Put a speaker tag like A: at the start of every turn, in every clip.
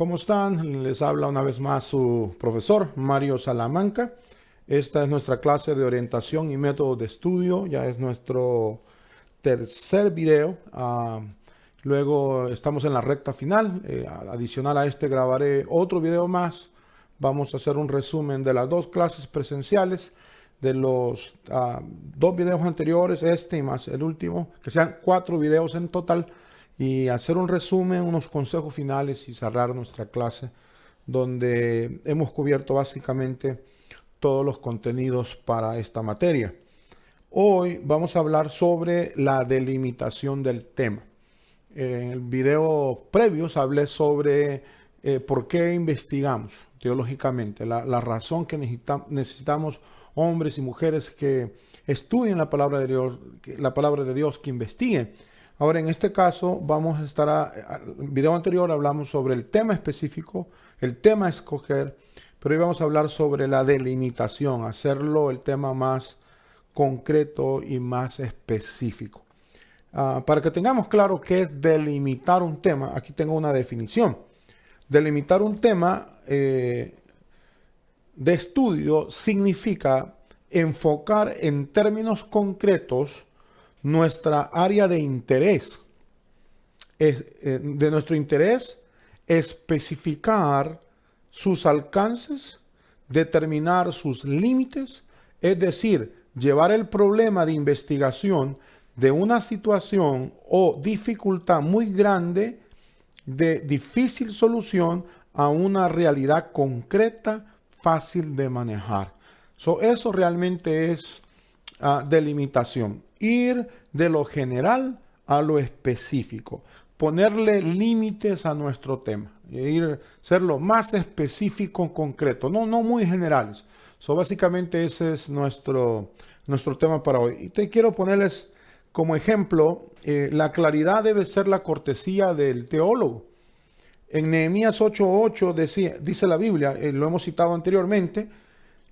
A: ¿Cómo están? Les habla una vez más su profesor Mario Salamanca. Esta es nuestra clase de orientación y método de estudio. Ya es nuestro tercer video. Luego estamos en la recta final. Adicional a este grabaré otro video más. Vamos a hacer un resumen de las dos clases presenciales, de los dos videos anteriores, este y más el último, que sean 4 videos en total, y hacer un resumen, unos consejos finales y cerrar nuestra clase, donde hemos cubierto básicamente todos los contenidos para esta materia. Hoy vamos a hablar sobre la delimitación del tema. En el video previos hablé sobre por qué investigamos teológicamente, la razón que necesitamos hombres y mujeres que estudien la palabra de Dios, que investiguen. Ahora, en este caso, vamos a estar, en el video anterior hablamos sobre el tema específico, el tema a escoger, pero hoy vamos a hablar sobre la delimitación, hacerlo el tema más concreto y más específico. Para que tengamos claro qué es delimitar un tema, aquí tengo una definición. Delimitar un tema de estudio significa enfocar en términos concretos nuestra área de interés. De nuestro interés, especificar sus alcances, determinar sus límites, es decir, llevar el problema de investigación de una situación o dificultad muy grande de difícil solución a una realidad concreta, fácil de manejar. Eso realmente es delimitación. Ir de lo general a lo específico. Ponerle límites a nuestro tema. Ser lo más específico, concreto. No muy generales. Básicamente ese es nuestro tema para hoy. Y te quiero ponerles como ejemplo, la claridad debe ser la cortesía del teólogo. En Nehemías 8:8 dice la Biblia, lo hemos citado anteriormente,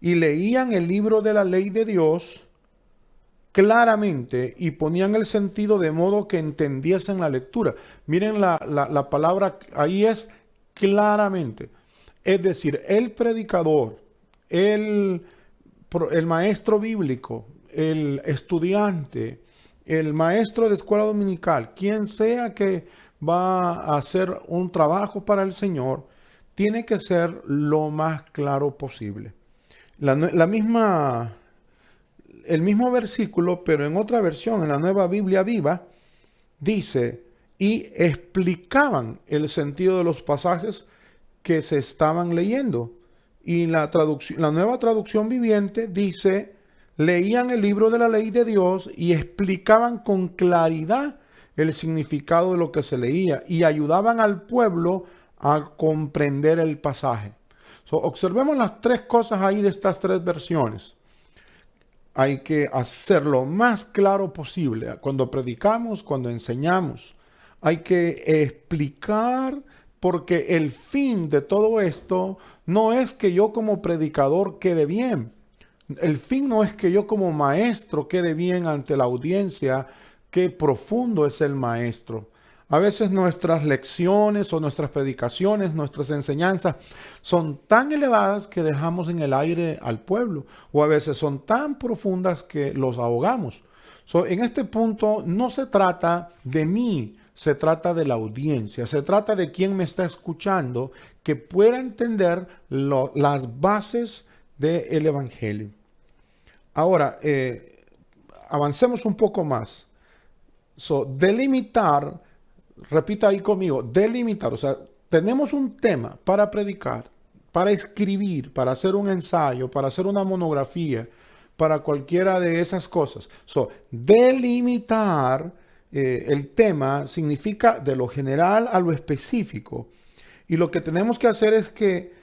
A: y leían el libro de la ley de Dios claramente y ponían el sentido de modo que entendiesen la lectura. Miren la palabra, ahí es claramente. Es decir, el predicador, el maestro bíblico, el estudiante, el maestro de escuela dominical, quien sea que va a hacer un trabajo para el Señor, tiene que ser lo más claro posible. El mismo versículo, pero en otra versión, en la Nueva Biblia Viva, dice, y explicaban el sentido de los pasajes que se estaban leyendo. Y la Nueva Traducción Viviente dice, leían el libro de la ley de Dios y explicaban con claridad el significado de lo que se leía y ayudaban al pueblo a comprender el pasaje. Observemos las 3 cosas ahí de estas 3 versiones. Hay que hacerlo lo más claro posible. Cuando predicamos, cuando enseñamos, hay que explicar, porque el fin de todo esto no es que yo como predicador quede bien. El fin no es que yo como maestro quede bien ante la audiencia. Qué profundo es el maestro. A veces nuestras lecciones o nuestras predicaciones, nuestras enseñanzas son tan elevadas que dejamos en el aire al pueblo, o a veces son tan profundas que los ahogamos. En este punto no se trata de mí, se trata de la audiencia, se trata de quien me está escuchando, que pueda entender las bases del Evangelio. Ahora, avancemos un poco más. Delimitar, repita ahí conmigo, delimitar. O sea, tenemos un tema para predicar, para escribir, para hacer un ensayo, para hacer una monografía, para cualquiera de esas cosas. Delimitar el tema significa de lo general a lo específico. Y lo que tenemos que hacer es que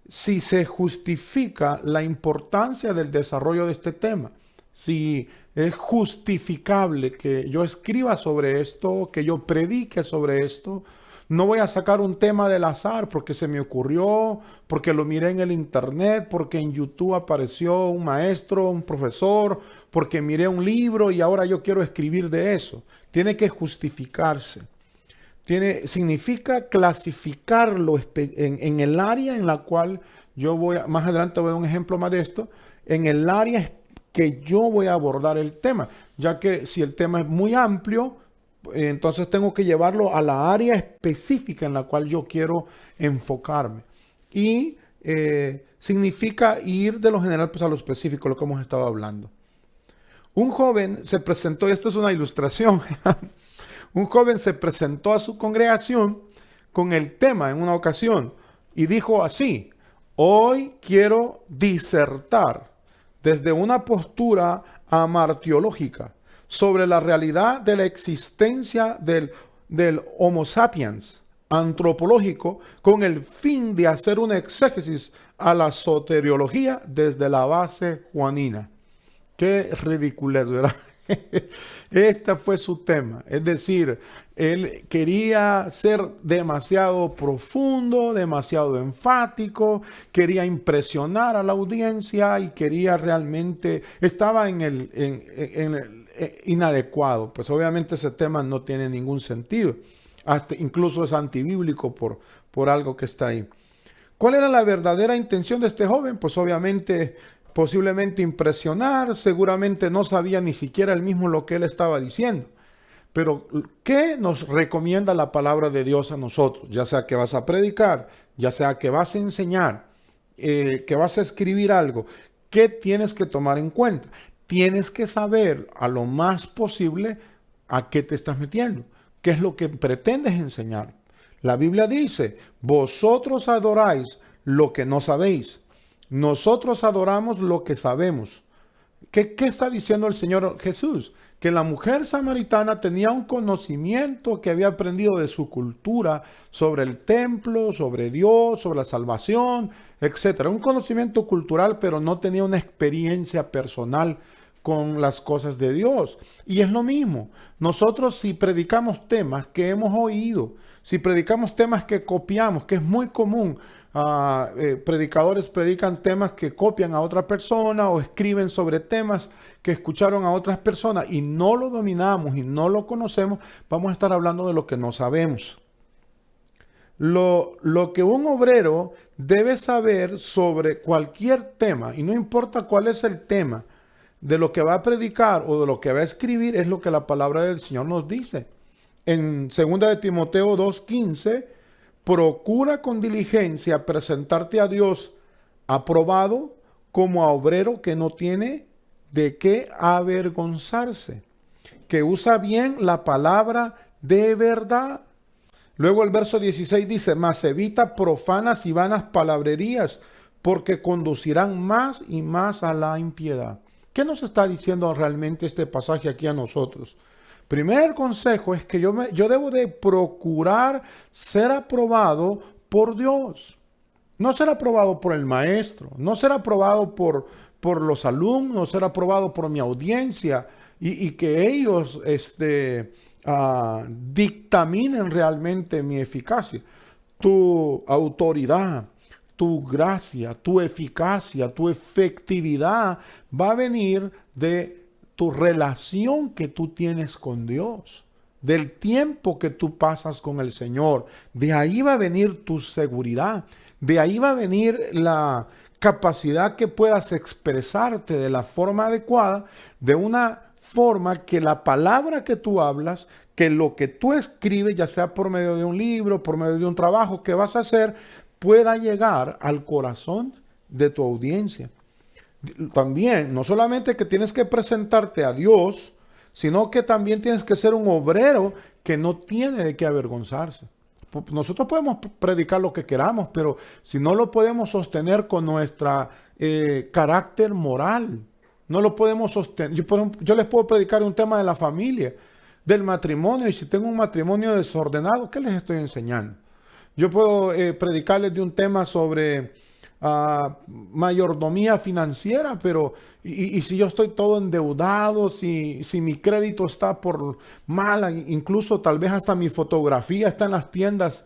A: si se justifica la importancia del desarrollo de este tema, si es justificable que yo escriba sobre esto, que yo predique sobre esto, no voy a sacar un tema del azar porque se me ocurrió, porque lo miré en el internet, porque en YouTube apareció un maestro, un profesor, porque miré un libro y ahora yo quiero escribir de eso. Tiene que justificarse. Significa clasificarlo en el área en la cual más adelante voy a dar un ejemplo más de esto, en el área que yo voy a abordar el tema, ya que si el tema es muy amplio, entonces tengo que llevarlo a la área específica en la cual yo quiero enfocarme. Y significa ir de lo general pues a lo específico, lo que hemos estado hablando. Un joven se presentó, y esto es una ilustración, un joven se presentó a su congregación con el tema en una ocasión y dijo así: hoy quiero disertar desde una postura amartiológica sobre la realidad de la existencia del Homo sapiens antropológico con el fin de hacer una exégesis a la soteriología desde la base juanina. Qué ridiculez, ¿verdad? Este fue su tema. Es decir, él quería ser demasiado profundo, demasiado enfático, quería impresionar a la audiencia y quería realmente, estaba en el inadecuado. Pues obviamente ese tema no tiene ningún sentido. Hasta incluso es antibíblico por algo que está ahí. ¿Cuál era la verdadera intención de este joven? Pues obviamente, posiblemente impresionar, seguramente no sabía ni siquiera él mismo lo que él estaba diciendo. Pero, ¿qué nos recomienda la palabra de Dios a nosotros? Ya sea que vas a predicar, ya sea que vas a enseñar, que vas a escribir algo, ¿qué tienes que tomar en cuenta? Tienes que saber a lo más posible a qué te estás metiendo, qué es lo que pretendes enseñar. La Biblia dice: vosotros adoráis lo que no sabéis. Nosotros adoramos lo que sabemos. ¿Qué está diciendo el Señor Jesús? Que la mujer samaritana tenía un conocimiento que había aprendido de su cultura sobre el templo, sobre Dios, sobre la salvación, etc. Un conocimiento cultural, pero no tenía una experiencia personal con las cosas de Dios. Y es lo mismo. Nosotros, si predicamos temas que hemos oído, si predicamos temas que copiamos, que es muy común, predicadores predican temas que copian a otra persona o escriben sobre temas que escucharon a otras personas y no lo dominamos y no lo conocemos, vamos a estar hablando de lo que no sabemos. Lo que un obrero debe saber sobre cualquier tema, y no importa cuál es el tema de lo que va a predicar o de lo que va a escribir, es lo que la palabra del Señor nos dice. En 2 de Timoteo 2:15, procura con diligencia presentarte a Dios aprobado como a obrero que no tiene de qué avergonzarse, que usa bien la palabra de verdad. Luego el verso 16 dice: mas evita profanas y vanas palabrerías, porque conducirán más y más a la impiedad. ¿Qué nos está diciendo realmente este pasaje aquí a nosotros? Primer consejo es que yo debo de procurar ser aprobado por Dios. No ser aprobado por el maestro, no ser aprobado por los alumnos, ser aprobado por mi audiencia y que ellos dictaminen realmente mi eficacia. Tu autoridad, tu gracia, tu eficacia, tu efectividad va a venir de tu relación que tú tienes con Dios, del tiempo que tú pasas con el Señor. De ahí va a venir tu seguridad, de ahí va a venir la capacidad que puedas expresarte de la forma adecuada, de una forma que la palabra que tú hablas, que lo que tú escribes, ya sea por medio de un libro, por medio de un trabajo que vas a hacer, pueda llegar al corazón de tu audiencia. También, no solamente que tienes que presentarte a Dios, sino que también tienes que ser un obrero que no tiene de qué avergonzarse. Nosotros podemos predicar lo que queramos, pero si no lo podemos sostener con nuestro carácter moral, no lo podemos sostener. Yo les puedo predicar un tema de la familia, del matrimonio, y si tengo un matrimonio desordenado, ¿qué les estoy enseñando? Yo puedo predicarles de un tema sobre mayordomía financiera, pero y si yo estoy todo endeudado, si mi crédito está por mala, incluso tal vez hasta mi fotografía está en las tiendas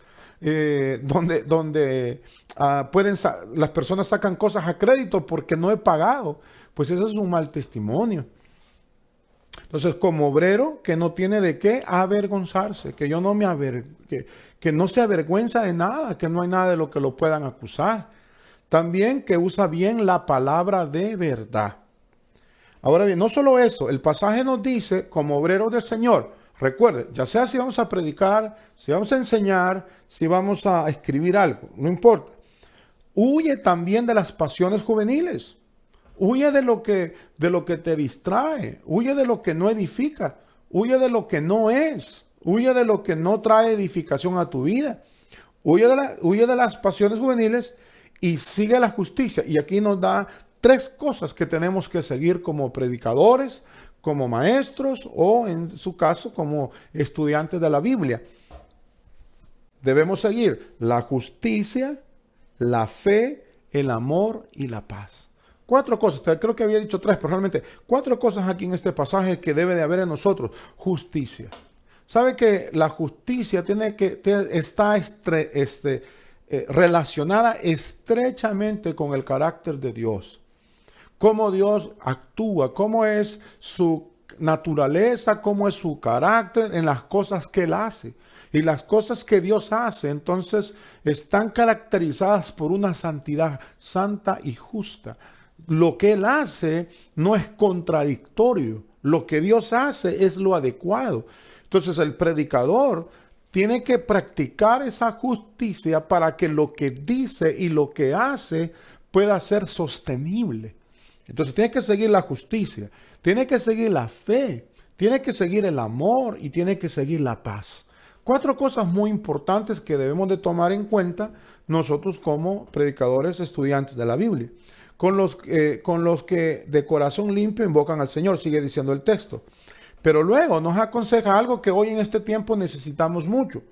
A: donde las personas sacan cosas a crédito porque no he pagado, pues eso es un mal testimonio. Entonces, como obrero que no tiene de qué avergonzarse, que yo no me que no se avergüenza de nada, que no hay nada de lo que lo puedan acusar. También que usa bien la palabra de verdad. Ahora bien, no solo eso, el pasaje nos dice, como obreros del Señor, recuerde, ya sea si vamos a predicar, si vamos a enseñar, si vamos a escribir algo, no importa. Huye también de las pasiones juveniles. Huye de lo que te distrae. Huye de lo que no edifica. Huye de lo que no es. Huye de lo que no trae edificación a tu vida. Huye de las pasiones juveniles y sigue la justicia. Y aquí nos da tres cosas que tenemos que seguir como predicadores, como maestros o en su caso como estudiantes de la Biblia. Debemos seguir la justicia, la fe, el amor y la paz. Cuatro cosas, creo que había dicho tres, pero realmente cuatro cosas aquí en este pasaje que debe de haber en nosotros. Justicia. ¿Sabe que la justicia está relacionada estrechamente con el carácter de Dios? Cómo Dios actúa, cómo es su naturaleza, cómo es su carácter en las cosas que Él hace. Y las cosas que Dios hace, entonces, están caracterizadas por una santidad santa y justa. Lo que Él hace no es contradictorio. Lo que Dios hace es lo adecuado. Entonces, el predicador tiene que practicar esa justicia para que lo que dice y lo que hace pueda ser sostenible. Entonces, tiene que seguir la justicia, tiene que seguir la fe, tiene que seguir el amor y tiene que seguir la paz. Cuatro cosas muy importantes que debemos de tomar en cuenta nosotros como predicadores, estudiantes de la Biblia. Con los que de corazón limpio invocan al Señor, sigue diciendo el texto. Pero luego nos aconseja algo que hoy en este tiempo necesitamos mucho.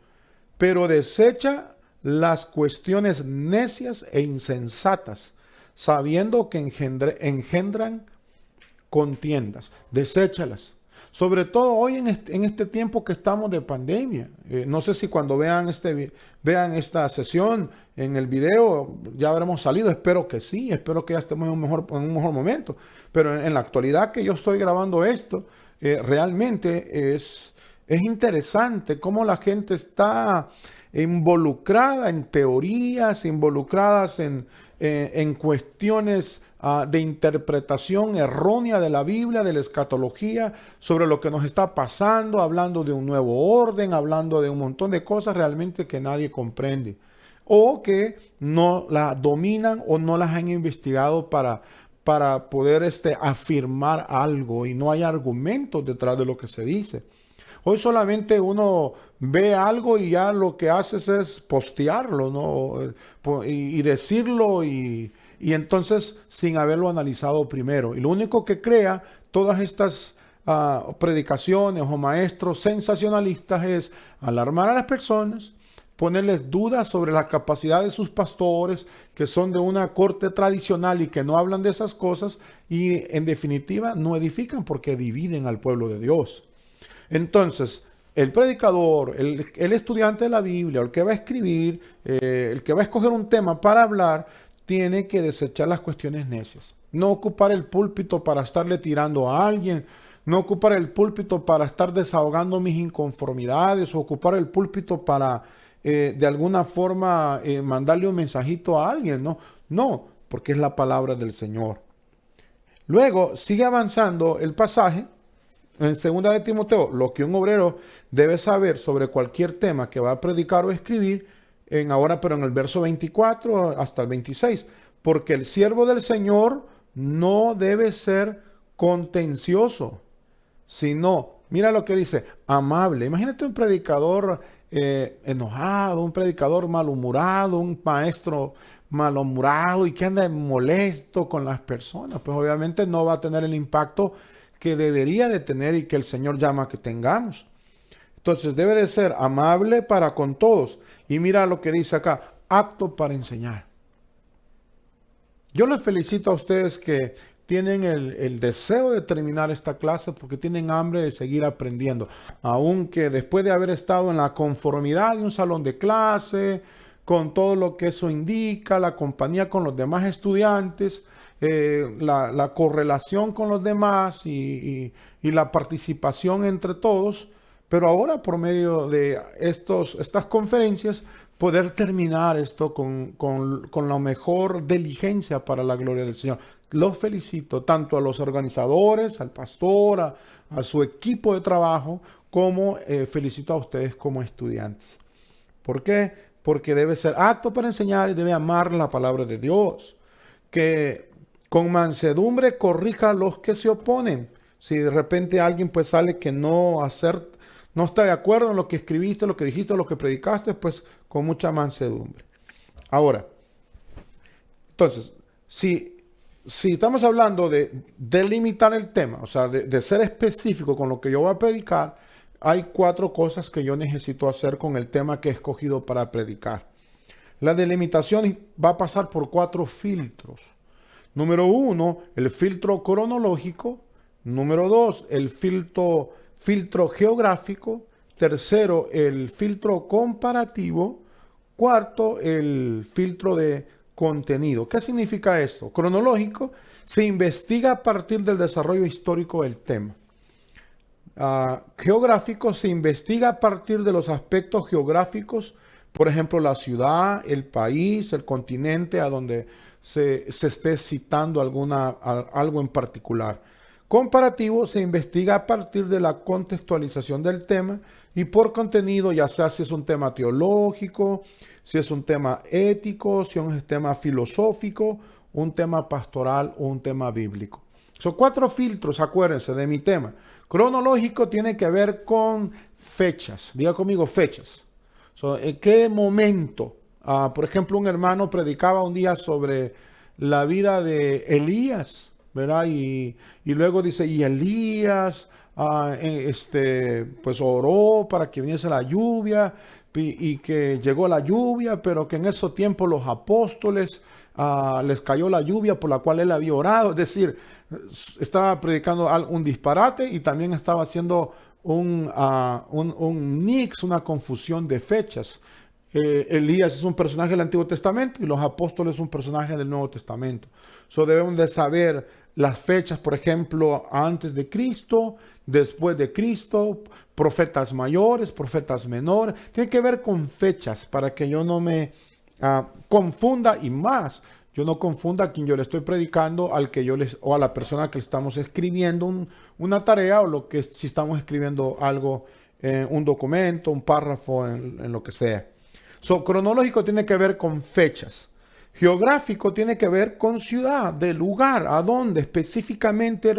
A: Pero desecha las cuestiones necias e insensatas, sabiendo que engendran contiendas. Deséchalas. Sobre todo hoy en este tiempo que estamos de pandemia. No sé si cuando vean esta sesión en el video ya habremos salido. Espero que sí, espero que ya estemos en un mejor momento. Pero en la actualidad que yo estoy grabando esto, realmente es interesante cómo la gente está involucrada en teorías, involucradas en cuestiones de interpretación errónea de la Biblia, de la escatología, sobre lo que nos está pasando, hablando de un nuevo orden, hablando de un montón de cosas realmente que nadie comprende, o que no la dominan o no las han investigado para poder afirmar algo y no hay argumentos detrás de lo que se dice. Hoy solamente uno ve algo y ya lo que haces es postearlo, ¿no? Y decirlo y entonces sin haberlo analizado primero. Y lo único que crea todas estas predicaciones o maestros sensacionalistas es alarmar a las personas, ponerles dudas sobre la capacidad de sus pastores, que son de una corte tradicional y que no hablan de esas cosas, y en definitiva no edifican porque dividen al pueblo de Dios. Entonces, el predicador, el estudiante de la Biblia, el que va a escribir, el que va a escoger un tema para hablar, tiene que desechar las cuestiones necias. No ocupar el púlpito para estarle tirando a alguien, no ocupar el púlpito para estar desahogando mis inconformidades, o ocupar el púlpito para de alguna forma mandarle un mensajito a alguien, ¿no? No, porque es la palabra del Señor. Luego sigue avanzando el pasaje en 2 de Timoteo, lo que un obrero debe saber sobre cualquier tema que va a predicar o escribir, pero en el verso 24 hasta el 26, porque el siervo del Señor no debe ser contencioso, sino, mira lo que dice, amable. Imagínate un predicador enojado, un predicador malhumorado, un maestro malhumorado y que anda molesto con las personas, pues obviamente no va a tener el impacto que debería de tener y que el Señor llama a que tengamos. Entonces debe de ser amable para con todos. Y mira lo que dice acá, apto para enseñar. Yo les felicito a ustedes que tienen el deseo de terminar esta clase porque tienen hambre de seguir aprendiendo. Aunque después de haber estado en la conformidad de un salón de clase, con todo lo que eso indica, la compañía con los demás estudiantes, la correlación con los demás y la participación entre todos, pero ahora por medio de estas conferencias poder terminar esto con la mejor diligencia para la gloria del Señor. Los felicito tanto a los organizadores, al pastor, a su equipo de trabajo, como felicito a ustedes como estudiantes. ¿Por qué? Porque debe ser apto para enseñar y debe amar la palabra de Dios. Que con mansedumbre corrija a los que se oponen. Si de repente alguien pues sale que no está de acuerdo en lo que escribiste, lo que dijiste, lo que predicaste, pues con mucha mansedumbre. Ahora, entonces, si estamos hablando de delimitar el tema, o sea, de ser específico con lo que yo voy a predicar, hay 4 cosas que yo necesito hacer con el tema que he escogido para predicar. La delimitación va a pasar por 4 filtros. Número 1, el filtro cronológico. Número 2, el filtro geográfico. Tercero, el filtro comparativo. Cuarto, el filtro de contenido. ¿Qué significa esto? Cronológico, se investiga a partir del desarrollo histórico del tema. Geográfico, se investiga a partir de los aspectos geográficos, por ejemplo, la ciudad, el país, el continente, a donde se esté citando algo en particular. Comparativo, se investiga a partir de la contextualización del tema y por contenido, ya sea si es un tema teológico, si es un tema ético, si es un tema filosófico, un tema pastoral o un tema bíblico. Son 4 filtros, acuérdense de mi tema. Cronológico tiene que ver con fechas. Diga conmigo fechas. ¿En qué momento? Por ejemplo, un hermano predicaba un día sobre la vida de Elías, ¿verdad? Y luego dice, y Elías pues oró para que viniese la lluvia y que llegó la lluvia, pero que en ese tiempo los apóstoles les cayó la lluvia por la cual él había orado. Es decir, estaba predicando un disparate y también estaba haciendo un mix, una confusión de fechas. Elías es un personaje del Antiguo Testamento y los apóstoles son un personaje del Nuevo Testamento. Debemos de saber las fechas, por ejemplo, antes de Cristo, después de Cristo, profetas mayores, profetas menores. Tiene que ver con fechas para que yo no me confunda y más. Yo no confunda a quien yo le estoy predicando o a la persona que le estamos escribiendo una tarea o si estamos escribiendo algo, un documento, un párrafo, en lo que sea. Cronológico tiene que ver con fechas. Geográfico tiene que ver con ciudad, de lugar, a dónde específicamente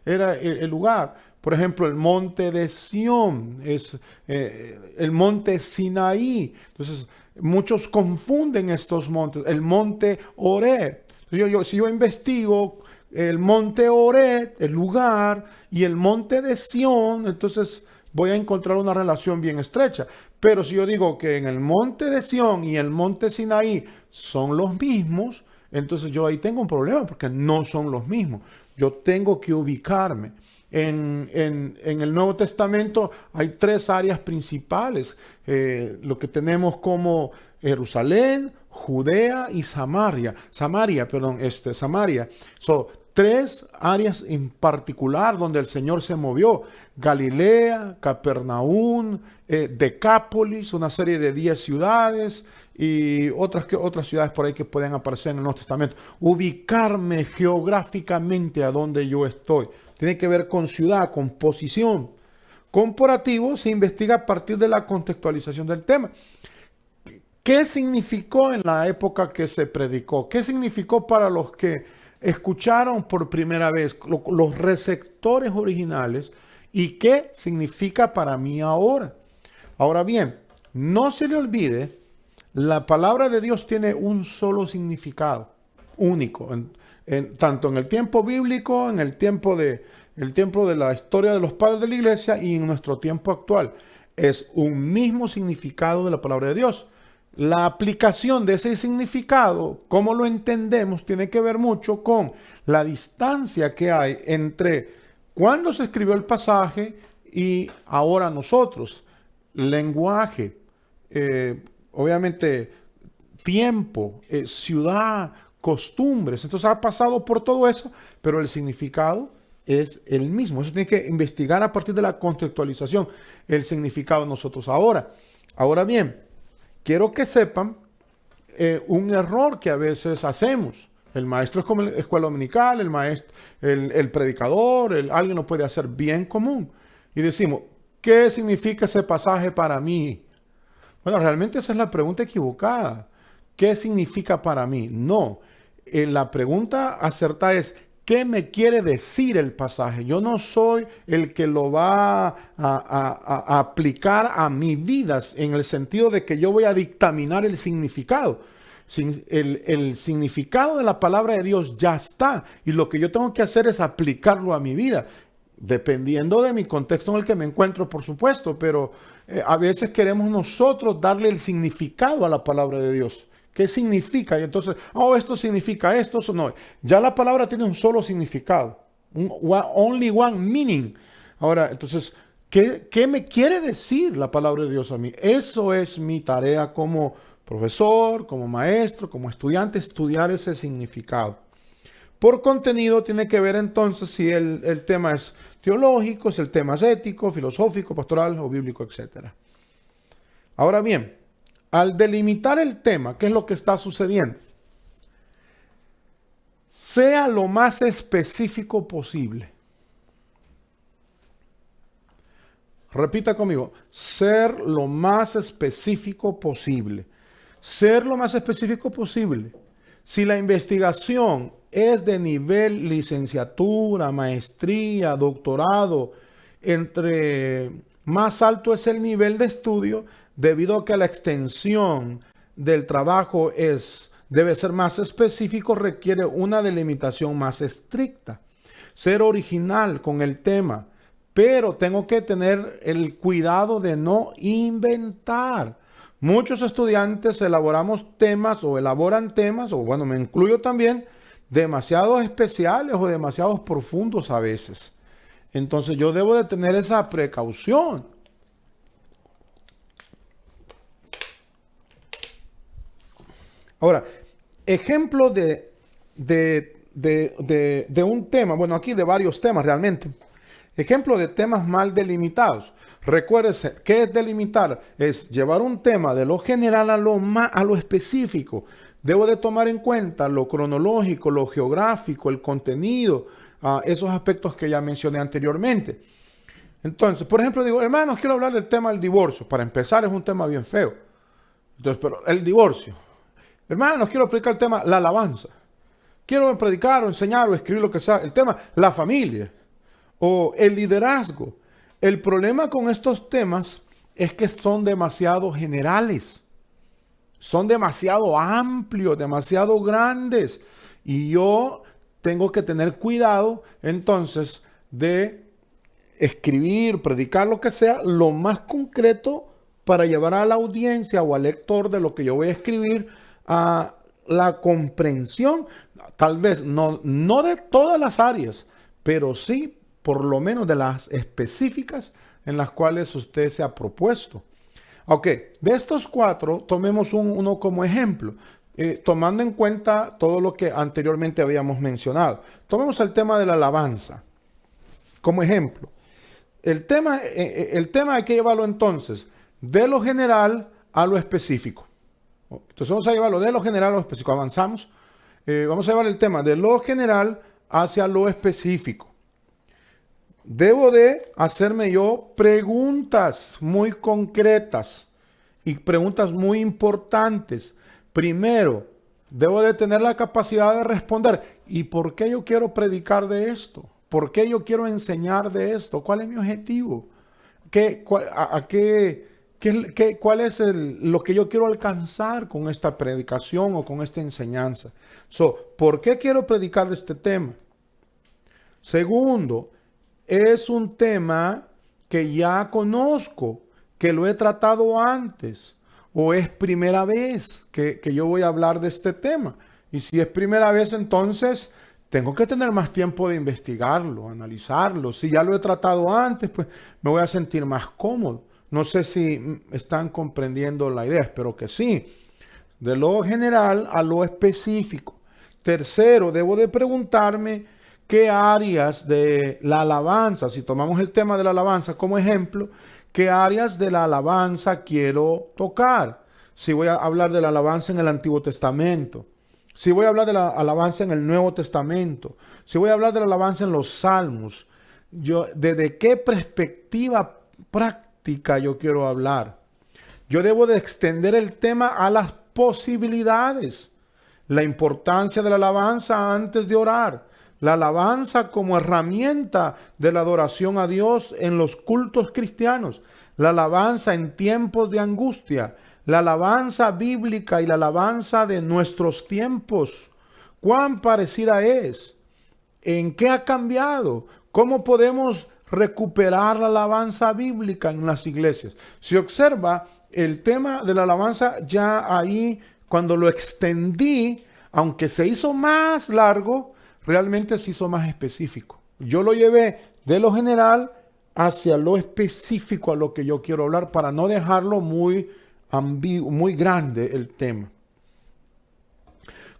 A: era el lugar. Por ejemplo, el monte de Sión, es el monte Sinaí. Entonces, muchos confunden estos montes. El monte Horeb. Si yo investigo el monte Horeb, el lugar, y el monte de Sión, entonces voy a encontrar una relación bien estrecha. Pero si yo digo que en el monte de Sión y el monte Sinaí son los mismos, entonces yo ahí tengo un problema porque no son los mismos. Yo tengo que ubicarme. En el Nuevo Testamento hay 3 áreas principales. Lo que tenemos como Jerusalén, Judea y Samaria. Samaria. Son 3 áreas en particular donde el Señor se movió. Galilea, Capernaum, Decápolis, una serie de 10 ciudades y otras ciudades por ahí que pueden aparecer en el Nuevo Testamento. Ubicarme geográficamente a donde yo estoy. Tiene que ver con ciudad, con posición. Comparativo se investiga a partir de la contextualización del tema. ¿Qué significó en la época que se predicó? ¿Qué significó para los que escucharon por primera vez, los receptores originales? ¿Y qué significa para mí ahora? Ahora bien, no se le olvide, la palabra de Dios tiene un solo significado, único, tanto en el tiempo bíblico, en el tiempo de la historia de los padres de la iglesia y en nuestro tiempo actual. Es un mismo significado de la palabra de Dios. La aplicación de ese significado, cómo lo entendemos, tiene que ver mucho con la distancia que hay entre cuando se escribió el pasaje y ahora nosotros. Lenguaje, obviamente tiempo, ciudad, costumbres. Entonces ha pasado por todo eso, pero el significado es el mismo. Eso tiene que investigar a partir de la contextualización, el significado de nosotros ahora. Ahora bien, quiero que sepan un error que a veces hacemos. El maestro es como la escuela dominical, el maestro, el predicador, alguien lo puede hacer bien común. Y decimos, ¿qué significa ese pasaje para mí? Bueno, realmente esa es la pregunta equivocada. ¿Qué significa para mí? No. La pregunta acertada es, ¿qué me quiere decir el pasaje? Yo no soy el que lo va a aplicar a mi vida en el sentido de que yo voy a dictaminar el significado. El significado de la palabra de Dios ya está. Y lo que yo tengo que hacer es aplicarlo a mi vida. Dependiendo de mi contexto en el que me encuentro, por supuesto. Pero a veces queremos nosotros darle el significado a la palabra de Dios. ¿Qué significa? Y entonces, esto significa esto, eso no. Ya la palabra tiene un solo significado. Only one meaning. Ahora, entonces, ¿qué me quiere decir la palabra de Dios a mí? Eso es mi tarea como profesor, como maestro, como estudiante, estudiar ese significado. Por contenido tiene que ver entonces si el tema es teológico, si el tema es ético, filosófico, pastoral o bíblico, etc. Ahora bien, al delimitar el tema, ¿qué es lo que está sucediendo? Sea lo más específico posible. Repita conmigo, ser lo más específico posible. Ser lo más específico posible. Si la investigación es de nivel licenciatura, maestría, doctorado, entre más alto es el nivel de estudio, debido a que la extensión del trabajo debe ser más específico, requiere una delimitación más estricta. Ser original con el tema, pero tengo que tener el cuidado de no inventar. Muchos estudiantes elaboran temas, o bueno, me incluyo también, demasiado especiales o demasiado profundos a veces. Entonces yo debo de tener esa precaución. Ahora, ejemplo de un tema, bueno, aquí de varios temas realmente. Ejemplo de temas mal delimitados. Recuérdese, ¿qué es delimitar? Es llevar un tema de lo general a lo específico. Debo de tomar en cuenta lo cronológico, lo geográfico, el contenido, esos aspectos que ya mencioné anteriormente. Entonces, por ejemplo, digo, hermanos, quiero hablar del tema del divorcio. Para empezar, es un tema bien feo. Entonces, pero el divorcio. Hermanos, quiero predicar el tema la alabanza. Quiero predicar o enseñar o escribir lo que sea. El tema la familia o el liderazgo. El problema con estos temas es que son demasiado generales. Son demasiado amplios, demasiado grandes. Y yo tengo que tener cuidado entonces de escribir, predicar lo que sea, lo más concreto para llevar a la audiencia o al lector de lo que yo voy a escribir a la comprensión, tal vez no de todas las áreas, pero sí por lo menos de las específicas en las cuales usted se ha propuesto. Ok, de estos 4, tomemos uno como ejemplo, tomando en cuenta todo lo que anteriormente habíamos mencionado. Tomemos el tema de la alabanza como ejemplo. El tema hay que llevarlo entonces de lo general a lo específico. Entonces vamos a llevarlo de lo general a lo específico. Avanzamos. Vamos a llevar el tema de lo general hacia lo específico. Debo de hacerme yo preguntas muy concretas y preguntas muy importantes. Primero, debo de tener la capacidad de responder. ¿Y por qué yo quiero predicar de esto? ¿Por qué yo quiero enseñar de esto? ¿Cuál es mi objetivo? ¿Cuál es lo que yo quiero alcanzar con esta predicación o con esta enseñanza? ¿Por qué quiero predicar de este tema? Segundo, es un tema que ya conozco, que lo he tratado antes, o es primera vez que yo voy a hablar de este tema. Y si es primera vez, entonces tengo que tener más tiempo de investigarlo, analizarlo. Si ya lo he tratado antes, pues me voy a sentir más cómodo. No sé si están comprendiendo la idea, espero que sí. De lo general a lo específico. Tercero, debo de preguntarme qué áreas de la alabanza, si tomamos el tema de la alabanza como ejemplo, qué áreas de la alabanza quiero tocar. Si voy a hablar de la alabanza en el Antiguo Testamento, si voy a hablar de la alabanza en el Nuevo Testamento, si voy a hablar de la alabanza en los Salmos, ¿desde qué perspectiva práctica yo quiero hablar? Yo debo de extender el tema a las posibilidades. La importancia de la alabanza antes de orar. La alabanza como herramienta de la adoración a Dios en los cultos cristianos. La alabanza en tiempos de angustia. La alabanza bíblica y la alabanza de nuestros tiempos. ¿Cuán parecida es? ¿En qué ha cambiado? ¿Cómo podemos recuperar la alabanza bíblica en las iglesias? Si observa, el tema de la alabanza ya ahí, cuando lo extendí, aunque se hizo más largo, realmente se hizo más específico. Yo lo llevé de lo general hacia lo específico a lo que yo quiero hablar para no dejarlo muy ambiguo, muy grande el tema.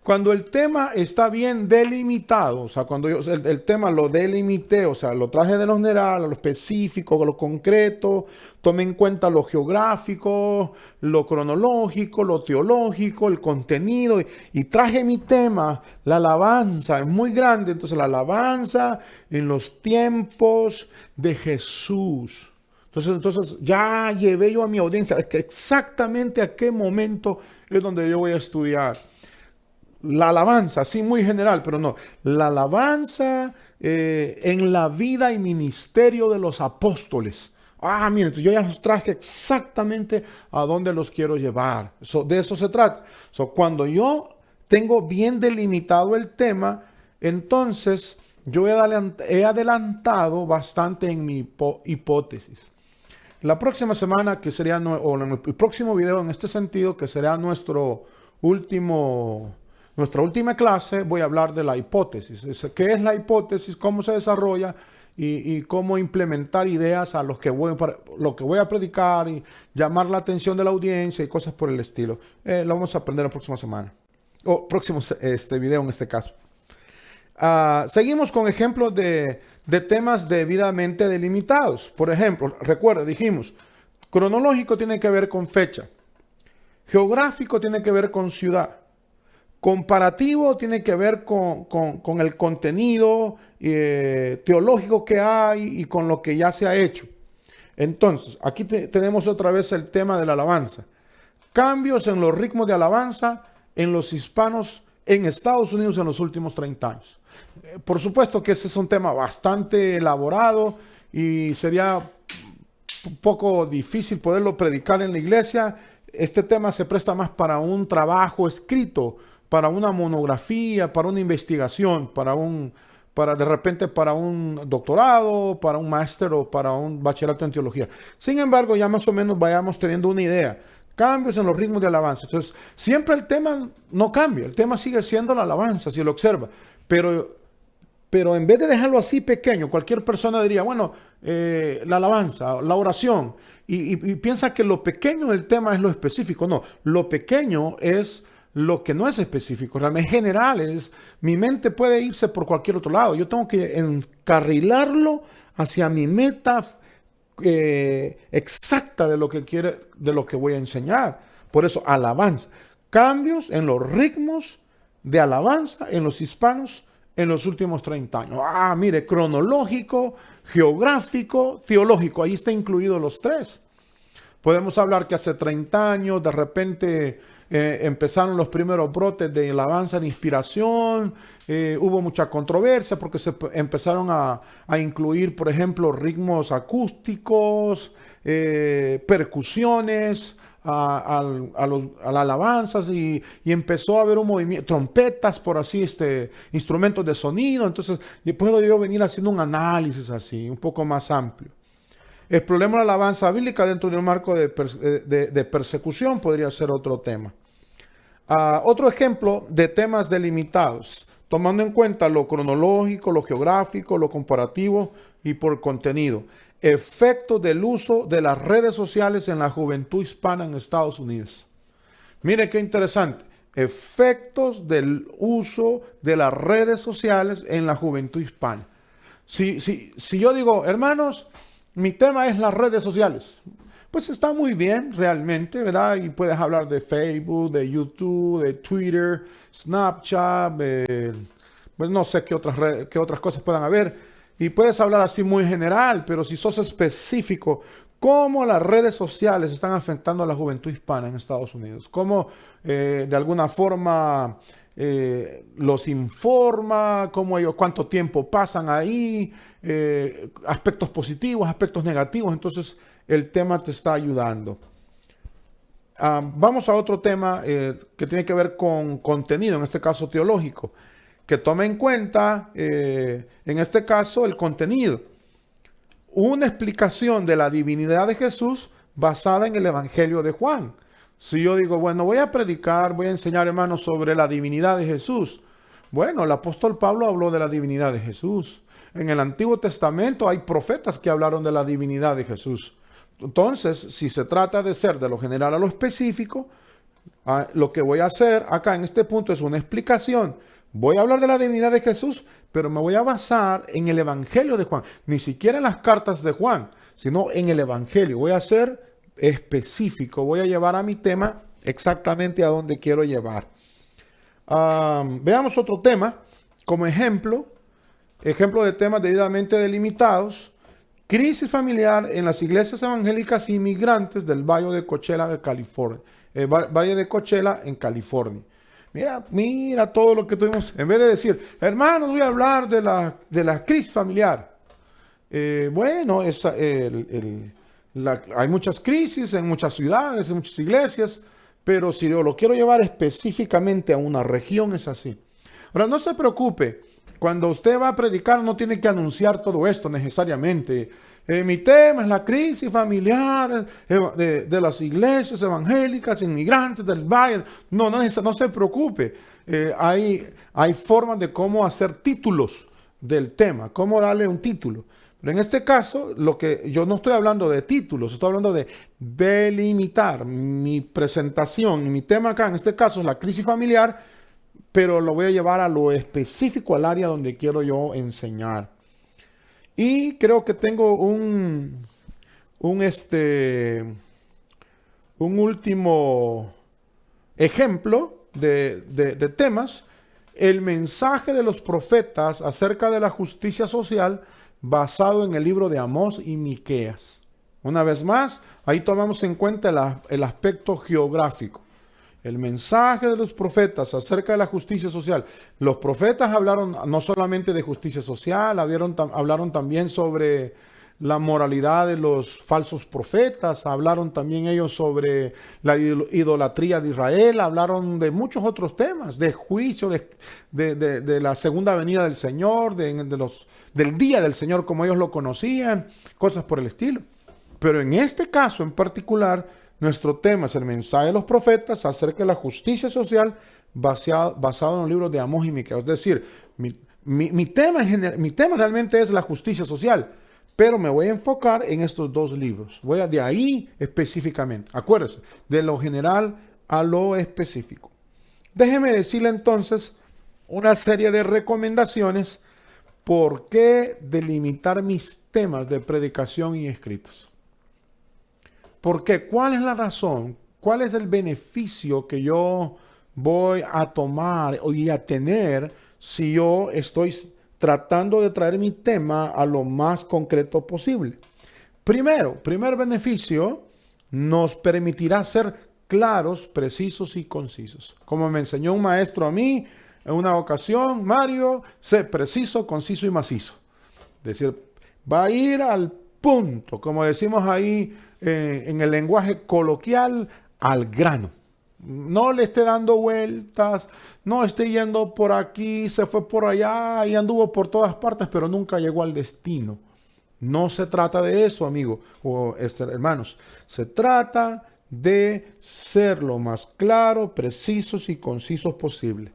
A: Cuando el tema está bien delimitado, o sea, cuando yo el tema lo delimité, o sea, lo traje de lo general a lo específico, a lo concreto, tomé en cuenta lo geográfico, lo cronológico, lo teológico, el contenido, y traje mi tema, la alabanza, es muy grande, entonces la alabanza en los tiempos de Jesús. Entonces ya llevé yo a mi audiencia, es que exactamente a qué momento es donde yo voy a estudiar. La alabanza, sí, muy general, pero no. La alabanza en la vida y ministerio de los apóstoles. Miren, yo ya los traje exactamente a dónde los quiero llevar. De eso se trata. Cuando yo tengo bien delimitado el tema, entonces yo he adelantado bastante en mi hipótesis. La próxima semana, que sería, o en el próximo video en este sentido, que será nuestra última clase, voy a hablar de la hipótesis. ¿Qué es la hipótesis? ¿Cómo se desarrolla? Y cómo implementar ideas a lo que voy a predicar y llamar la atención de la audiencia y cosas por el estilo. Lo vamos a aprender la próxima semana. O próximo video en este caso. Seguimos con ejemplos de temas debidamente delimitados. Por ejemplo, recuerda, dijimos, cronológico tiene que ver con fecha. Geográfico tiene que ver con ciudad. Comparativo tiene que ver con el contenido teológico que hay y con lo que ya se ha hecho. Entonces, aquí tenemos otra vez el tema de la alabanza. Cambios en los ritmos de alabanza en los hispanos en Estados Unidos en los últimos 30 años. Por supuesto que ese es un tema bastante elaborado y sería un poco difícil poderlo predicar en la iglesia. Este tema se presta más para un trabajo escrito, para una monografía, para una investigación, para de repente para un doctorado, para un máster o para un bachillerato en teología. Sin embargo, ya más o menos vayamos teniendo una idea. Cambios en los ritmos de alabanza. Entonces, siempre el tema no cambia. El tema sigue siendo la alabanza, si lo observa. Pero en vez de dejarlo así pequeño, cualquier persona diría, bueno, la alabanza, la oración, y piensa que lo pequeño del tema es lo específico. No, lo pequeño es lo que no es específico, realmente en general mi mente puede irse por cualquier otro lado. Yo tengo que encarrilarlo hacia mi meta exacta de lo que voy a enseñar. Por eso, alabanza. Cambios en los ritmos de alabanza en los hispanos en los últimos 30 años. Mire, cronológico, geográfico, teológico, ahí está incluido los tres. Podemos hablar que hace 30 años de repente empezaron los primeros brotes de alabanza de inspiración, hubo mucha controversia porque se empezaron a incluir, por ejemplo, ritmos acústicos, percusiones a las alabanzas y empezó a haber un movimiento, trompetas por así, instrumentos de sonido. Entonces, puedo yo venir haciendo un análisis así, un poco más amplio. El problema de la alabanza bíblica dentro de un marco de persecución podría ser otro tema. Otro ejemplo de temas delimitados, tomando en cuenta lo cronológico, lo geográfico, lo comparativo y por contenido. Efectos del uso de las redes sociales en la juventud hispana en Estados Unidos. Mire qué interesante. efectos del uso de las redes sociales en la juventud hispana. Si yo digo, hermanos, mi tema es las redes sociales, pues está muy bien realmente, ¿verdad? Y puedes hablar de Facebook, de YouTube, de Twitter, Snapchat, pues no sé qué otras cosas puedan haber. Y puedes hablar así muy general, pero si sos específico, cómo las redes sociales están afectando a la juventud hispana en Estados Unidos, cómo de alguna forma los informa, cómo ellos, cuánto tiempo pasan ahí, aspectos positivos, aspectos negativos. Entonces el tema te está ayudando. Vamos a otro tema que tiene que ver con contenido, en este caso teológico, que tome en cuenta, en este caso, el contenido. Una explicación de la divinidad de Jesús basada en el Evangelio de Juan. Si yo digo, bueno, voy a predicar, voy a enseñar, hermanos, sobre la divinidad de Jesús. Bueno, el apóstol Pablo habló de la divinidad de Jesús. En el Antiguo Testamento hay profetas que hablaron de la divinidad de Jesús. Entonces, si se trata de ser de lo general a lo específico, lo que voy a hacer acá en este punto es una explicación. Voy a hablar de la divinidad de Jesús, pero me voy a basar en el Evangelio de Juan. Ni siquiera en las cartas de Juan, sino en el Evangelio. Voy a ser específico. Voy a llevar a mi tema exactamente a donde quiero llevar. Veamos otro tema como ejemplo de temas debidamente delimitados. Crisis familiar en las iglesias evangélicas inmigrantes del Valle de Coachella de California. Valle de Coachella en California. Mira todo lo que tuvimos. En vez de decir, hermanos, voy a hablar de la crisis familiar. Bueno, hay muchas crisis en muchas ciudades, en muchas iglesias, pero si yo lo quiero llevar específicamente a una región, es así. Ahora, no se preocupe. Cuando usted va a predicar, no tiene que anunciar todo esto necesariamente. Mi tema es la crisis familiar de las iglesias evangélicas, inmigrantes del Valle. No se preocupe. Hay formas de cómo hacer títulos del tema, cómo darle un título. Pero en este caso, yo no estoy hablando de títulos, estoy hablando de delimitar mi presentación. Mi tema acá, en este caso, es la crisis familiar, pero lo voy a llevar a lo específico, al área donde quiero yo enseñar. Y creo que tengo un último ejemplo de temas. El mensaje de los profetas acerca de la justicia social basado en el libro de Amós y Miqueas. Una vez más, ahí tomamos en cuenta el aspecto geográfico. El mensaje de los profetas acerca de la justicia social. Los profetas hablaron no solamente de justicia social, hablaron también sobre la moralidad de los falsos profetas, hablaron también ellos sobre la idolatría de Israel, hablaron de muchos otros temas, de juicio, de la segunda venida del Señor, del día del Señor como ellos lo conocían, cosas por el estilo. Pero en este caso en particular, nuestro tema es el mensaje de los profetas acerca de la justicia social basado en los libros de Amós y Miqueas. Es decir, mi tema realmente es la justicia social, pero me voy a enfocar en estos dos libros. Voy de ahí específicamente. Acuérdense, de lo general a lo específico. Déjeme decirle entonces una serie de recomendaciones por qué delimitar mis temas de predicación y escritos. ¿Por qué? ¿Cuál es la razón? ¿Cuál es el beneficio que yo voy a tomar y a tener si yo estoy tratando de traer mi tema a lo más concreto posible? Primer beneficio, nos permitirá ser claros, precisos y concisos. Como me enseñó un maestro a mí en una ocasión, Mario, sé preciso, conciso y macizo. Es decir, va a ir al punto, como decimos ahí, en el lenguaje coloquial, al grano. No le esté dando vueltas, no esté yendo por aquí, se fue por allá y anduvo por todas partes, pero nunca llegó al destino. No se trata de eso, amigo o hermanos. Se trata de ser lo más claro, precisos y concisos posible.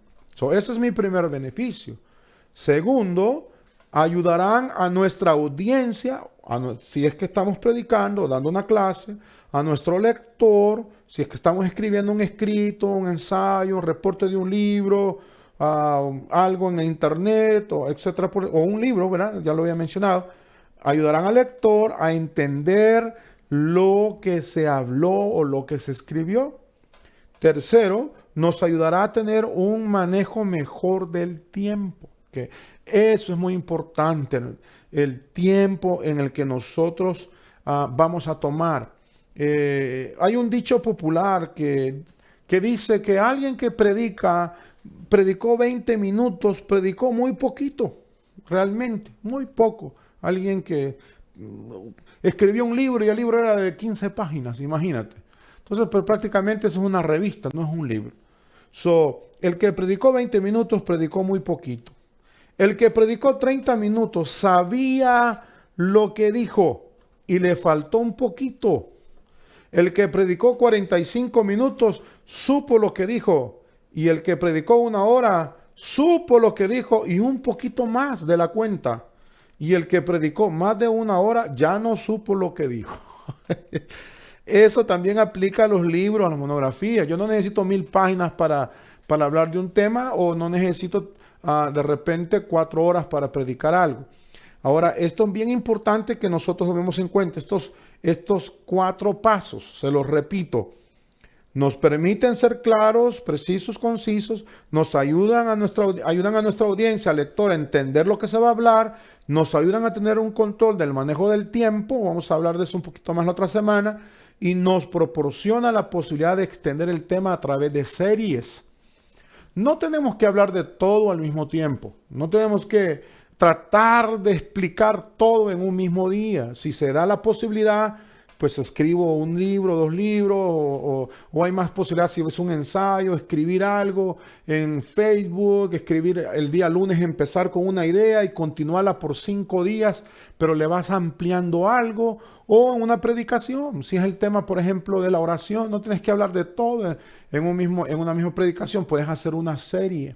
A: Ese es mi primer beneficio. Segundo, ayudarán a nuestra audiencia, si es que estamos predicando, dando una clase, a nuestro lector, si es que estamos escribiendo un escrito, un ensayo, un reporte de un libro, algo en internet, o etcétera, o un libro, ¿verdad? Ya lo había mencionado, ayudarán al lector a entender lo que se habló o lo que se escribió. Tercero, nos ayudará a tener un manejo mejor del tiempo. Que eso es muy importante, el tiempo en el que nosotros vamos a tomar. Hay un dicho popular que dice que alguien que predicó 20 minutos, predicó muy poquito, realmente, muy poco. Alguien que escribió un libro y el libro era de 15 páginas, imagínate. Entonces, pues prácticamente eso es una revista, no es un libro. El que predicó 20 minutos, predicó muy poquito. El que predicó 30 minutos sabía lo que dijo y le faltó un poquito. El que predicó 45 minutos supo lo que dijo. Y el que predicó 1 hora supo lo que dijo y un poquito más de la cuenta. Y el que predicó más de 1 hora ya no supo lo que dijo. Eso también aplica a los libros, a las monografías. Yo no necesito 1000 páginas para hablar de un tema, o no necesito de repente 4 horas para predicar algo. Ahora, esto es bien importante que nosotros tomemos en cuenta. Estos 4 pasos, se los repito, nos permiten ser claros, precisos, concisos, nos ayudan a nuestra audiencia, al lector, a entender lo que se va a hablar, nos ayudan a tener un control del manejo del tiempo, vamos a hablar de eso un poquito más la otra semana, y nos proporciona la posibilidad de extender el tema a través de series. No tenemos que hablar de todo al mismo tiempo, no tenemos que tratar de explicar todo en un mismo día. Si se da la posibilidad, pues escribo un libro, 2 libros, o hay más posibilidades si es un ensayo, escribir algo en Facebook, escribir el día lunes, empezar con una idea y continuarla por 5 días, pero le vas ampliando algo, o en una predicación. Si es el tema, por ejemplo, de la oración, no tienes que hablar de todo en una misma predicación, puedes hacer una serie.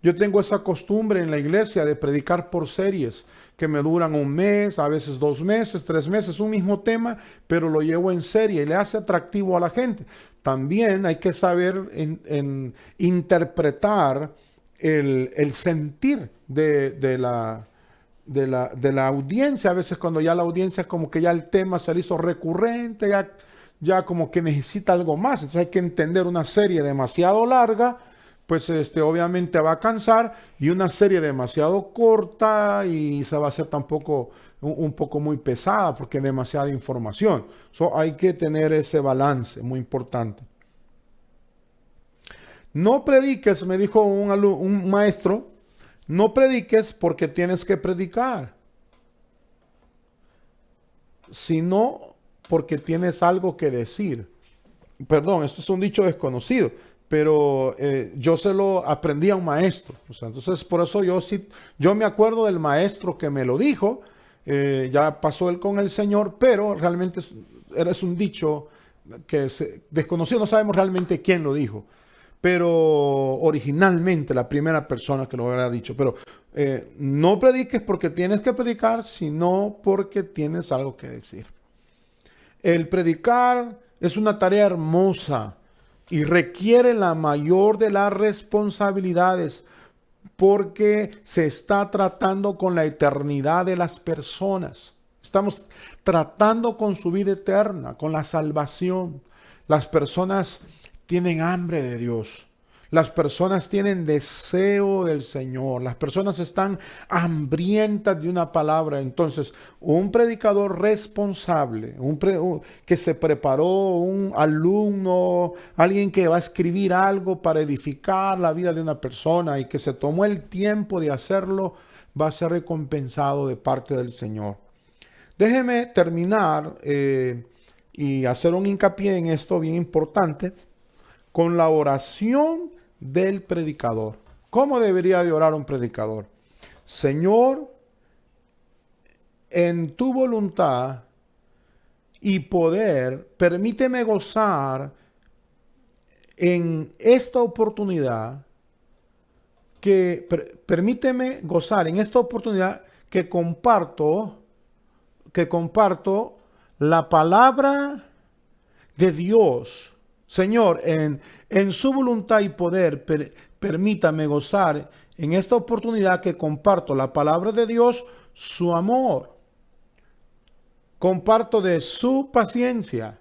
A: Yo tengo esa costumbre en la iglesia de predicar por series que me duran 1 mes, a veces 2 meses, 3 meses, un mismo tema, pero lo llevo en serie y le hace atractivo a la gente. También hay que saber interpretar el sentir de la audiencia. A veces cuando ya la audiencia como que ya el tema se le hizo recurrente, ya como que necesita algo más. Entonces hay que entender una serie demasiado larga, pues obviamente va a cansar, y una serie demasiado corta y se va a hacer tampoco un poco muy pesada porque es demasiada información. Hay que tener ese balance, muy importante. No prediques, me dijo un maestro, no prediques porque tienes que predicar, sino porque tienes algo que decir. Perdón, esto es un dicho desconocido, pero yo se lo aprendí a un maestro. O sea, entonces, por eso yo me acuerdo del maestro que me lo dijo. Ya pasó él con el Señor, pero realmente es un dicho que desconocido, no sabemos realmente quién lo dijo. Pero originalmente la primera persona que lo había dicho. Pero no prediques porque tienes que predicar, sino porque tienes algo que decir. El predicar es una tarea hermosa y requiere la mayor de las responsabilidades, porque se está tratando con la eternidad de las personas. Estamos tratando con su vida eterna, con la salvación. Las personas tienen hambre de Dios. Las personas tienen deseo del Señor. Las personas están hambrientas de una palabra. Entonces, un predicador responsable, que se preparó, un alumno, alguien que va a escribir algo para edificar la vida de una persona y que se tomó el tiempo de hacerlo, va a ser recompensado de parte del Señor. Déjeme terminar y hacer un hincapié en esto bien importante, con la oración del predicador. ¿Cómo debería de orar un predicador? Señor, en tu voluntad y poder, permíteme gozar en esta oportunidad, permíteme gozar en esta oportunidad que comparto la palabra de Dios. Señor, en su voluntad y poder, permítame gozar en esta oportunidad que comparto la palabra de Dios, su amor. Comparto de su paciencia,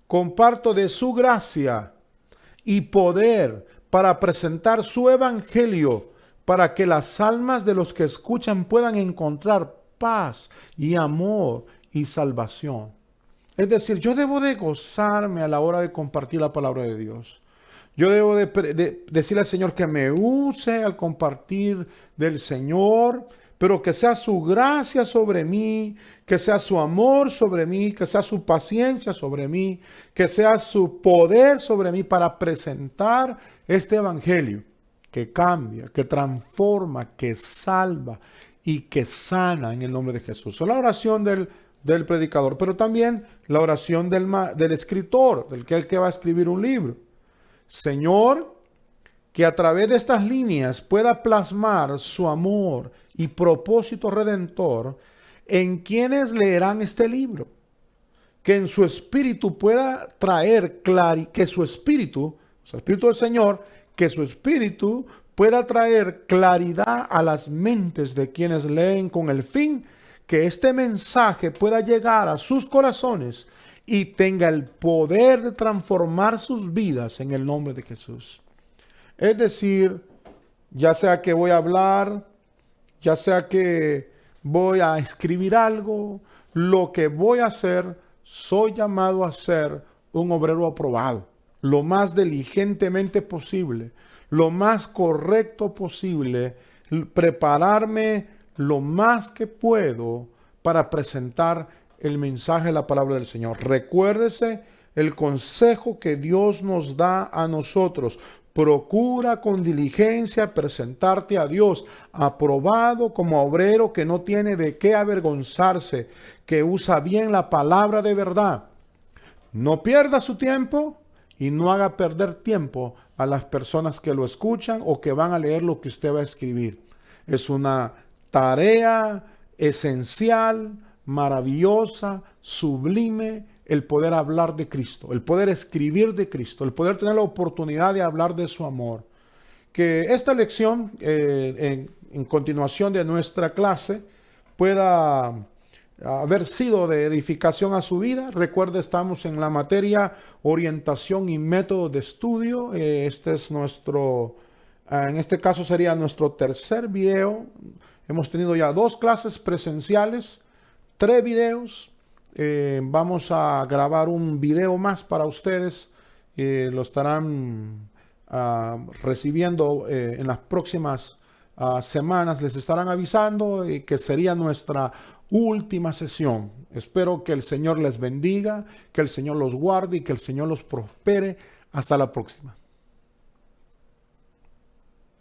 A: comparto de su gracia y poder para presentar su evangelio, para que las almas de los que escuchan puedan encontrar paz y amor y salvación. Es decir, yo debo de gozarme a la hora de compartir la palabra de Dios. Yo debo de decirle al Señor que me use al compartir del Señor, pero que sea su gracia sobre mí, que sea su amor sobre mí, que sea su paciencia sobre mí, que sea su poder sobre mí para presentar este evangelio que cambia, que transforma, que salva y que sana en el nombre de Jesús. Es la oración del predicador, pero también la oración del escritor, del que va a escribir un libro. Señor, que a través de estas líneas pueda plasmar su amor y propósito redentor en quienes leerán este libro. Que en su espíritu pueda traer que su espíritu, el espíritu del Señor, que su espíritu pueda traer claridad a las mentes de quienes leen, con el fin que este mensaje pueda llegar a sus corazones y tenga el poder de transformar sus vidas en el nombre de Jesús. Es decir, ya sea que voy a hablar, ya sea que voy a escribir algo, lo que voy a hacer, soy llamado a ser un obrero aprobado, lo más diligentemente posible, lo más correcto posible, prepararme lo más que puedo para presentar el mensaje de la palabra del Señor. Recuérdese el consejo que Dios nos da a nosotros. Procura con diligencia presentarte a Dios, aprobado como obrero que no tiene de qué avergonzarse, que usa bien la palabra de verdad. No pierda su tiempo y no haga perder tiempo a las personas que lo escuchan o que van a leer lo que usted va a escribir. Es una tarea esencial, maravillosa, sublime, el poder hablar de Cristo, el poder escribir de Cristo, el poder tener la oportunidad de hablar de su amor. Que esta lección, en continuación de nuestra clase, pueda haber sido de edificación a su vida. Recuerde, estamos en la materia orientación y método de estudio. Este es en este caso sería nuestro tercer video. Hemos tenido ya 2 clases presenciales, 3 videos. Vamos a grabar un video más para ustedes. Lo estarán recibiendo en las próximas semanas. Les estarán avisando que sería nuestra última sesión. Espero que el Señor les bendiga, que el Señor los guarde y que el Señor los prospere. Hasta la próxima.